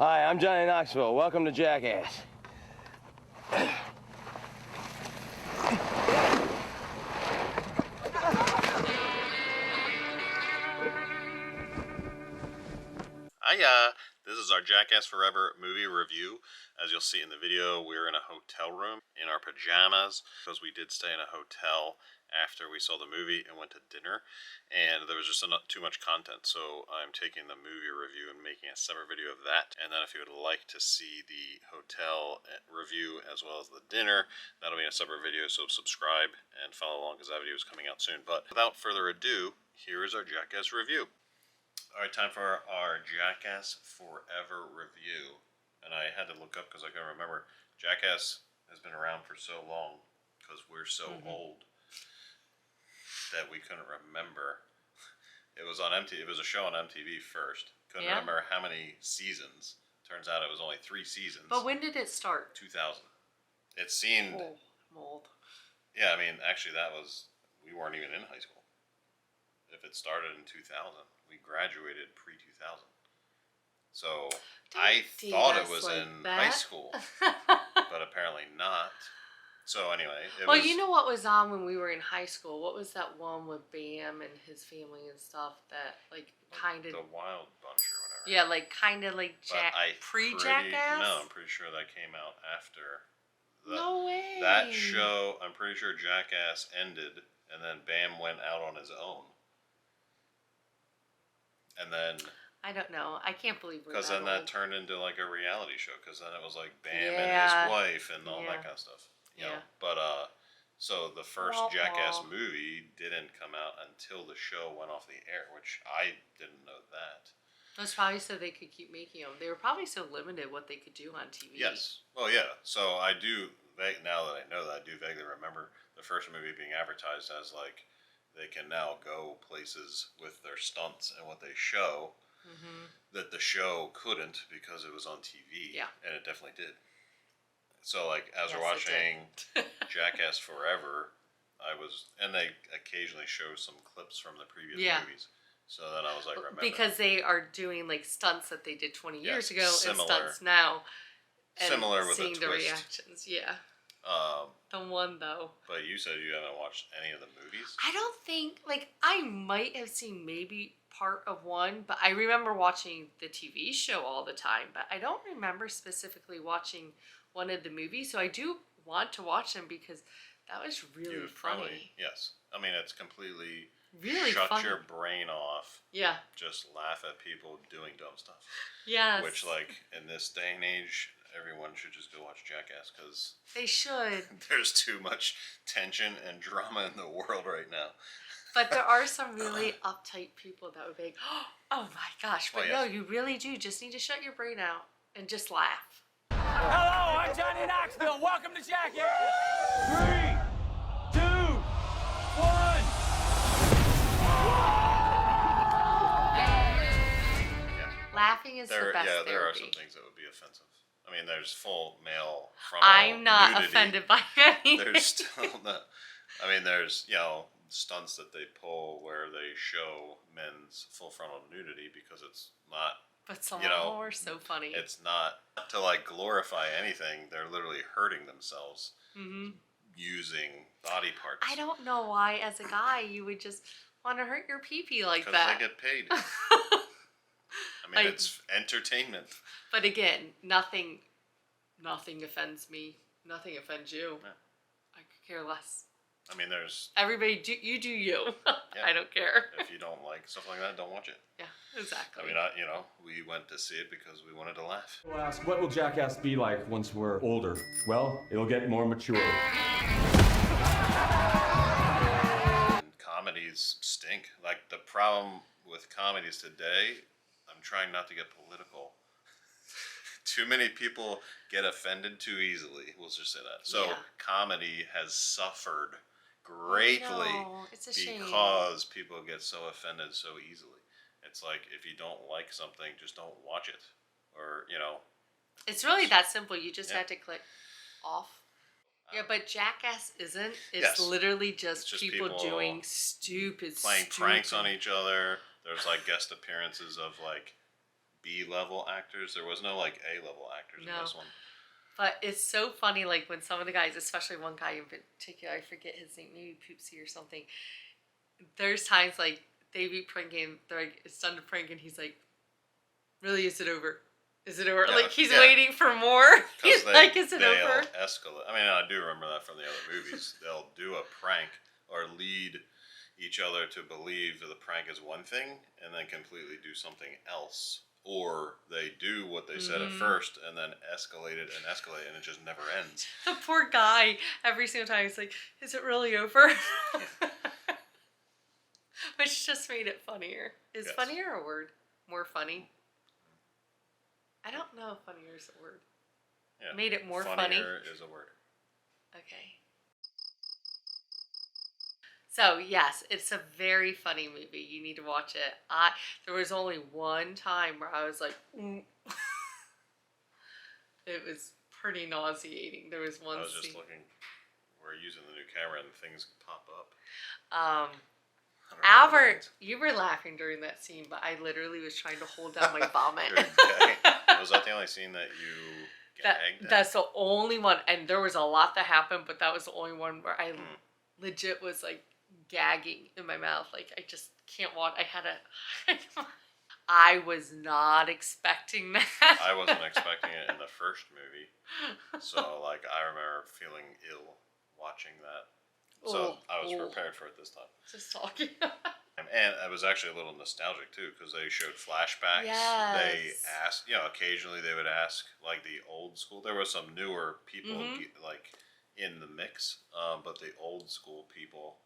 Hi, I'm Johnny Knoxville. Welcome to Jackass. Hiya! This is our Jackass Forever movie review. As you'll see in the video, we're in a hotel room in our pajamas because we did stay in a hotel after we saw the movie and went to dinner, and there was just too much content, so I'm taking the movie review and making a separate video of that. And then if you would like to see the hotel review as well as the dinner, that'll be in a separate video, so subscribe and follow along because that video is coming out soon. But without further ado, here is our Jackass review. Alright, time for our Jackass Forever review. And I had to look up because I couldn't remember. Jackass has been around for so long because we're so old that we couldn't remember. It was on MTV. It was a show on MTV first. Couldn't remember how many seasons. Turns out it was only 3 seasons. But when did it start? 2000. It seemed... Oh, I'm old. Yeah, I mean, actually that was... We weren't even in high school. If it started in 2000. We graduated pre-2000. So I thought it was like in high school, but apparently not. So anyway, you know what was on when we were in high school? What was that one with Bam and his family and stuff that like kind of... The Wild Bunch or whatever. Yeah, like kind of like pre-Jackass? No, I'm pretty sure that came out after. No way. That show, I'm pretty sure Jackass ended and then Bam went out on his own. And then... I don't know. I can't believe we're because then that turned into like a reality show. Because then it was like Bam and his wife and all that kind of stuff. You know? But so the first Jackass movie didn't come out until the show went off the air, which I didn't know that. It was probably so they could keep making them. They were probably so limited what they could do on TV. Yes. Well, yeah. So I do now that I know that, I do vaguely remember the first movie being advertised as like they can now go places with their stunts and what they show. That the show couldn't because it was on TV. Yeah. And it definitely did. So, like, as we're watching Jackass Forever, and they occasionally show some clips from the previous movies. So then I was like, remember. Because they are doing, like, stunts that they did 20 years ago and stunts now. And similar with seeing the reactions, the one, though. But you said you haven't watched any of the movies? I don't think, like, I might have seen maybe part of one, but I remember watching the TV show all the time, but I don't remember specifically watching one of the movies, so I do want to watch them because that was really funny. Yes. I mean, it's completely really shut funny. Your brain off. Yeah. Just laugh at people doing dumb stuff. Yes. Which, like, in this day and age, everyone should just go watch Jackass because they should. There's too much tension and drama in the world right now. But there are some really uptight people that would be like, oh my gosh. But no, you really do just need to shut your brain out and just laugh. Hello, I'm Johnny Knoxville. Welcome to Jackass. 3, 2, 1. Laughing is the best therapy. There are some things that would be offensive. I mean, there's full male frontal I'm not nudity. Offended by anything. There's still not. I mean, there's, stunts that they pull where they show men's full frontal nudity because it's not. But some of them are so funny. It's not to like glorify anything. They're literally hurting themselves using body parts. I don't know why, as a guy, you would just want to hurt your pee-pee like that. Because they get paid. I mean, it's entertainment. But again, nothing offends me. Nothing offends you. Yeah. I could care less. I mean, there's... Everybody, you do you. Yeah. I don't care. If you don't like stuff like that, don't watch it. Yeah, exactly. I mean, we went to see it because we wanted to laugh. We'll ask, what will Jackass be like once we're older? Well, it'll get more mature. And comedies stink. Like, the problem with comedies today, I'm trying not to get political. Too many people get offended too easily. We'll just say that. So comedy has suffered greatly because people get so offended so easily. It's like if you don't like something, just don't watch it, or It's really that simple. You just have to click off. Yeah, but Jackass isn't. It's literally just people doing stupid, pranks on each other. There's like guest appearances of like B-level actors. There was no like A-level actors in this one. But it's so funny, like when some of the guys, especially one guy in particular, I forget his name, maybe Poopsie or something. There's times like they be pranking, they're like, it's done to prank, and he's like, really, is it over? Is it over? Yeah, like he's waiting for more. He's like, is it over? Escalate. I mean, I do remember that from the other movies. They'll do a prank or lead each other to believe that the prank is one thing and then completely do something else. Or they do what they said at first and then escalate it and it just never ends. The poor guy, every single time he's like, is it really over? Which just made it funnier. Is funnier a word? More funny? I don't know if funnier is a word. Yeah. Made it more funny. Funnier is a word. Okay. So yes, it's a very funny movie. You need to watch it. There was only one time where I was like, it was pretty nauseating. There was one. I was just looking. We're using the new camera and things pop up. Albert, you were laughing during that scene, but I literally was trying to hold down my vomit. Was that the only scene that you gagged? That's the only one, and there was a lot that happened, but that was the only one where I legit was like gagging in my mouth. Like I just can't watch. I was not expecting that. I wasn't expecting it in the first movie, so like I remember feeling ill watching that. So I was prepared for it this time. Just talking. And it was actually a little nostalgic too, because they showed flashbacks. Yes. They asked, occasionally they would ask like the old school. There were some newer people like in the mix, but the old school people,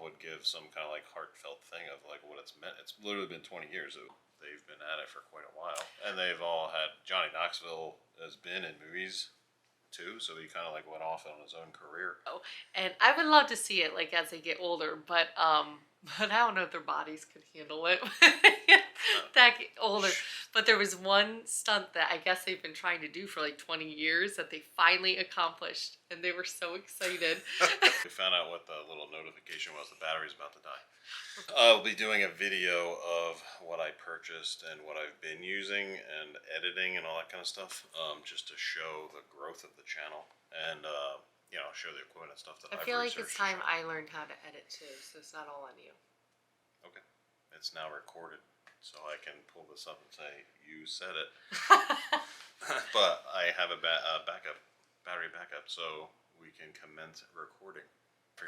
would give some kind of like heartfelt thing of like what it's meant. It's literally been 20 years. They've been at it for quite a while, and they've all had Johnny Knoxville has been in movies too, so he kind of like went off on his own career. And I would love to see it like as they get older, but I don't know if their bodies could handle it. That get older. But there was one stunt that I guess they've been trying to do for like 20 years that they finally accomplished, and they were so excited. We found out what the little notification was. The battery's about to die. I'll be doing a video of what I purchased and what I've been using and editing and all that kind of stuff, just to show the growth of the channel and show the equipment and stuff that I've feel like it's researched. time I learned how to edit too, so it's not all on you. Okay, it's now recorded, so I can pull this up and say you said it. But I have a battery backup, so we can commence recording.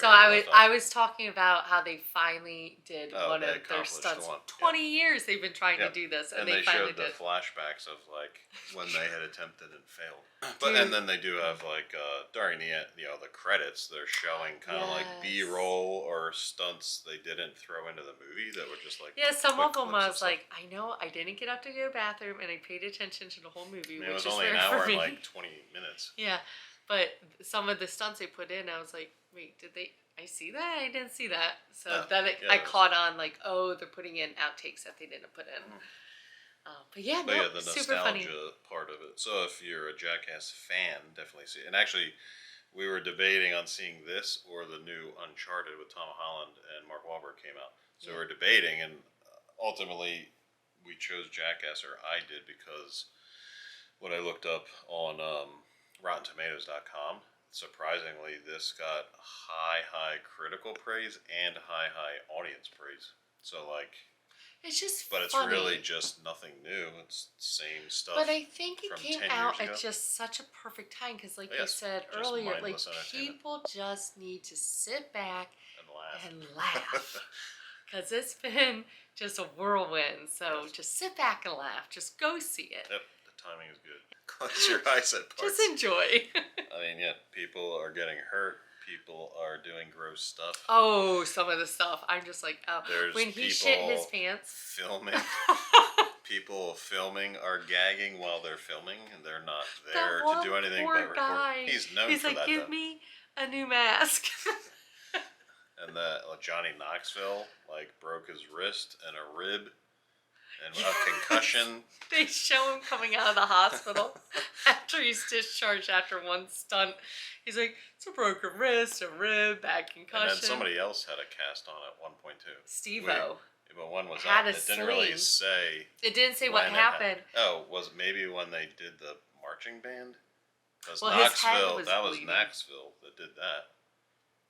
So I was talking about how they finally did one of their stunts. 20 years they've been trying to do this, and they finally showed the did. flashbacks of like when they had attempted and failed. But and then they do have like during the the credits, they're showing kind of like B-roll or stunts they didn't throw into the movie that were just like some of them I was like, I know I didn't get up to go to the bathroom, and I paid attention to the whole movie. I mean, which it was is only an rare hour for me. and like 20 minutes. Yeah. But some of the stunts they put in, I was like, wait, did I see that? I didn't see that. So then I caught on like, they're putting in outtakes that they didn't put in. But the nostalgia super funny part of it. So if you're a Jackass fan, definitely see it. And actually, we were debating on seeing this or the new Uncharted with Tom Holland and Mark Wahlberg came out. So we're debating, and ultimately we chose Jackass, or I did, because what I looked up on RottenTomatoes.com, surprisingly, this got high critical praise and high audience praise. So like, it's just but funny. It's really just nothing new. It's the same stuff. But I think it came 10 out years ago. at just such a perfect time, because like you said earlier, like people just need to sit back and laugh. Because it's been just a whirlwind. So just sit back and laugh. Just go see it. Yep, the timing is good. Close your eyes at parts. Just enjoy. I mean, people are getting hurt. People are doing gross stuff. Oh, some of the stuff. I'm just like, There's when he shit his pants. Filming. People filming are gagging while they're filming, and they're not there to do anything but record. He's known for like, that. Give me a new mask. And that Johnny Knoxville broke his wrist and a rib. And a concussion. They show him coming out of the hospital after he's discharged after one stunt. He's like, it's a broken wrist, a rib, bad concussion. And then somebody else had a cast on at one point too. Steve-O. but when was had that? a It didn't really sling. say. It didn't say what when it happened. Oh, was it maybe when they did the marching band? Because Well, his head Knoxville, was that was bleeding. Knoxville that did that.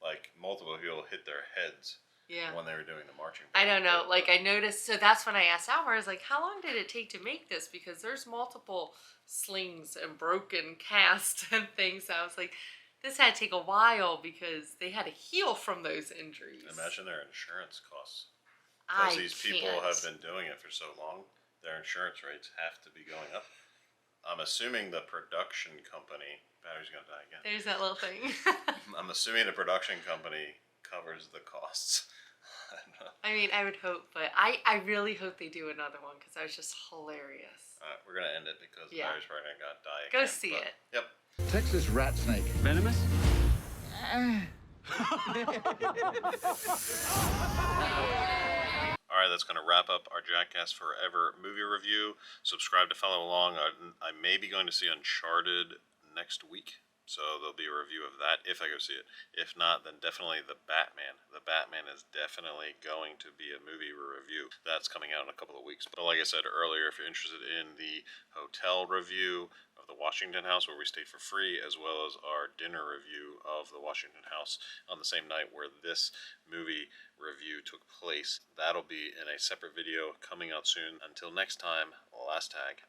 Like, multiple people hit their heads Yeah. when they were doing the marching I band. don't know. Like, I noticed. So that's when I asked Albert, I was like, how long did it take to make this? Because there's multiple slings and broken casts and things. So I was like, this had to take a while because they had to heal from those injuries. Imagine their insurance costs. I Because these people can't. have been doing it for so long, their insurance rates have to be going up. I'm assuming the production company. Battery's gonna die again. There's that little thing. I'm assuming the production company covers the costs. I don't know. I mean, I would hope, but I really hope they do another one because that was just hilarious. We're gonna end it because Yeah. Battery's probably gonna die Go again. see it. Yep. Texas rat snake. Venomous? Alright, that's going to wrap up our Jackass Forever movie review. Subscribe to follow along. I may be going to see Uncharted next week, so there'll be a review of that if I go see it. If not, then definitely The Batman. The Batman is definitely going to be a movie review. That's coming out in a couple of weeks. But like I said earlier, if you're interested in the hotel review of the Washington House where we stayed for free, as well as our dinner review of the Washington House on the same night where this movie review took place, that'll be in a separate video coming out soon. Until next time, last tag